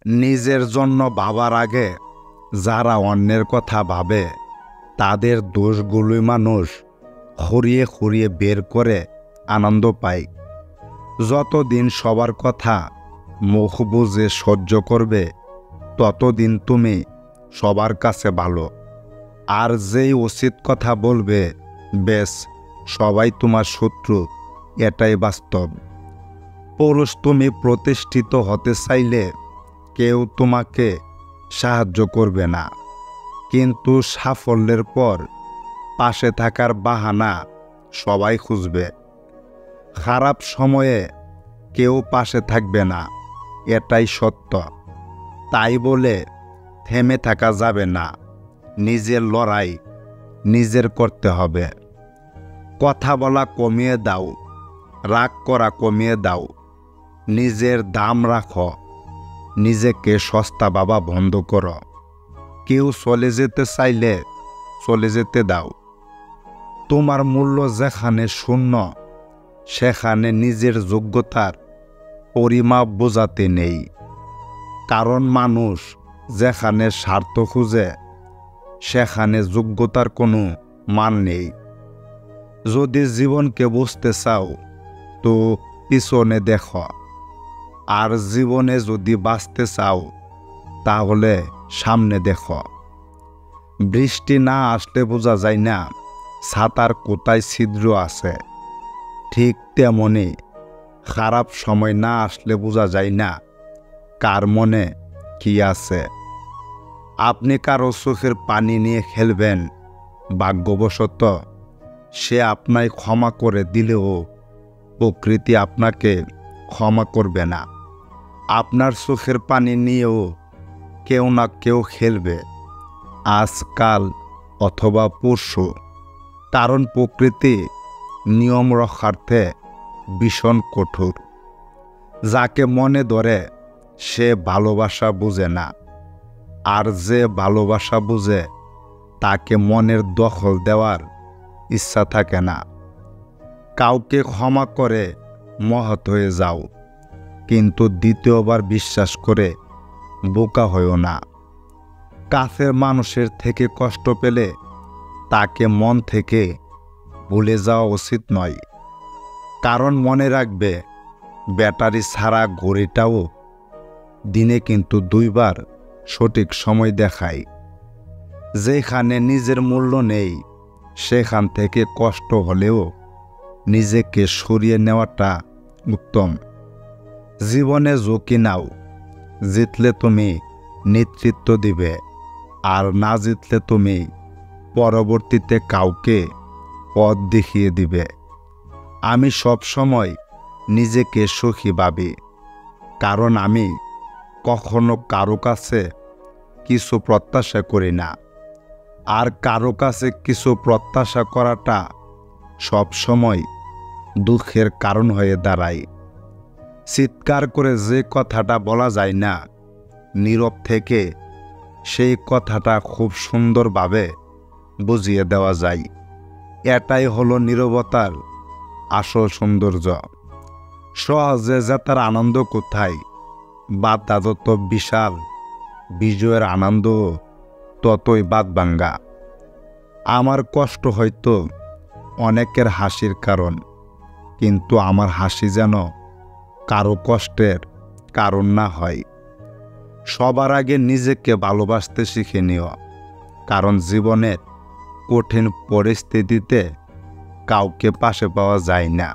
নিজের জন্য ভাবার আগে যারা অন্যের কথা ভাবে তাদের দোষগুলোই মানুষ খুঁড়িয়ে খুঁড়িয়ে বের করে আনন্দ পায়। যতদিন সবার কথা মুখ বুজে সহ্য করবে ততদিন তুমি সবার কাছে ভালো। আর যেই উচিত কথা বলবে বেশ সবাই তোমার শত্রু, এটাই বাস্তব। পুরুষ, তুমি প্রতিষ্ঠিত হতে চাইলে কেউ তোমাকে সাহায্য করবে না, কিন্তু সাফল্যের পর পাশে থাকার বাহানা সবাই খুঁজবে। খারাপ সময়ে কেউ পাশে থাকবে না, এটাই সত্য। তাই বলে থেমে থাকা যাবে না, নিজের লড়াই নিজের করতে হবে। কথা বলা কমিয়ে দাও, রাগ করা কমিয়ে দাও, নিজের দাম রাখো, নিজেকে সস্তা ভাবা বন্ধ করো। কেউ চলে যেতে চাইলে চলে যেতে দাও। তোমার মূল্য যেখানে শূন্য সেখানে নিজের যোগ্যতার পরিমাপ বোঝাতে নেই। কারণ মানুষ যেখানে স্বার্থ খুঁজে সেখানে যোগ্যতার কোনো মান নেই। যদি জীবনকে বুঝতে চাও তো পিছনে দেখো, আর জীবনে যদি বাঁচতে চাও তাহলে সামনে দেখো। বৃষ্টি না আসলে বোঝা যায় না ছাতার কোথায় ছিদ্র আছে, ঠিক তেমনি খারাপ সময় না আসলে বোঝা যায় না কার মনে কি আছে। আপনি কারো চোখের পানি নিয়ে খেলবেন, ভাগ্যবশত সে আপনায় ক্ষমা করে দিলেও প্রকৃতি আপনাকে ক্ষমা করবে না। আপনার চোখের পানি নিয়েও কেউ না কেউ খেলবে, আজকাল অথবা পরশু। কারণ প্রকৃতি নিয়ম রক্ষার্থে ভীষণ কঠোর। যাকে মনে ধরে সে ভালোবাসা বুঝে না, আর যে ভালোবাসা বুঝে তাকে মনের দখল দেওয়ার ইচ্ছা থাকে না। কাউকে ক্ষমা করে মহৎ হয়ে যাও, কিন্তু দ্বিতীয়বার বিশ্বাস করে বোকা হয়েও না। কাছের মানুষের থেকে কষ্ট পেলে তাকে মন থেকে ভুলে যাওয়া উচিত নয়। কারণ মনে রাখবে, ব্যাটারি ছাড়া ঘড়িটাও দিনে কিন্তু 2 বার সঠিক সময় দেখায়। যেখানে নিজের মূল্য নেই সেখান থেকে কষ্ট হলেও নিজেকে সরিয়ে নেওয়াটা উত্তম। জীবনে ঝুঁকি নাও, জিতলে তুমি নেতৃত্ব দিবে, আর না জিতলে তুমি পরবর্তীতে কাউকে পথ দেখিয়ে দিবে। আমি সব সময় নিজেকে সুখী ভাবি, কারণ আমি কখনো কারো কাছে কিছু প্রত্যাশা করি না। আর কারো কাছে কিছু প্রত্যাশা করাটা সব সময় দুঃখের কারণ হয়ে দাঁড়ায়। চিৎকার করে যে কথাটা বলা যায় না, নীরব থেকে সেই কথাটা খুব সুন্দরভাবে বুঝিয়ে দেওয়া যায়। এটাই হলো নীরবতার আসল সৌন্দর্য। সহজে জেতার আনন্দ কোথায়, বাধা যত বিশাল বিজয়ের আনন্দ ততই বাঁধভাঙ্গা। আমার কষ্ট হয়তো অনেকের হাসির কারণ, কিন্তু আমার হাসি যেন কারো কষ্টের কারণ না হয়। সবার আগে নিজেকে ভালোবাসতে শিখে নিও, কারণ জীবনের কঠিন পরিস্থিতিতে কাউকে পাশে পাওয়া যায় না।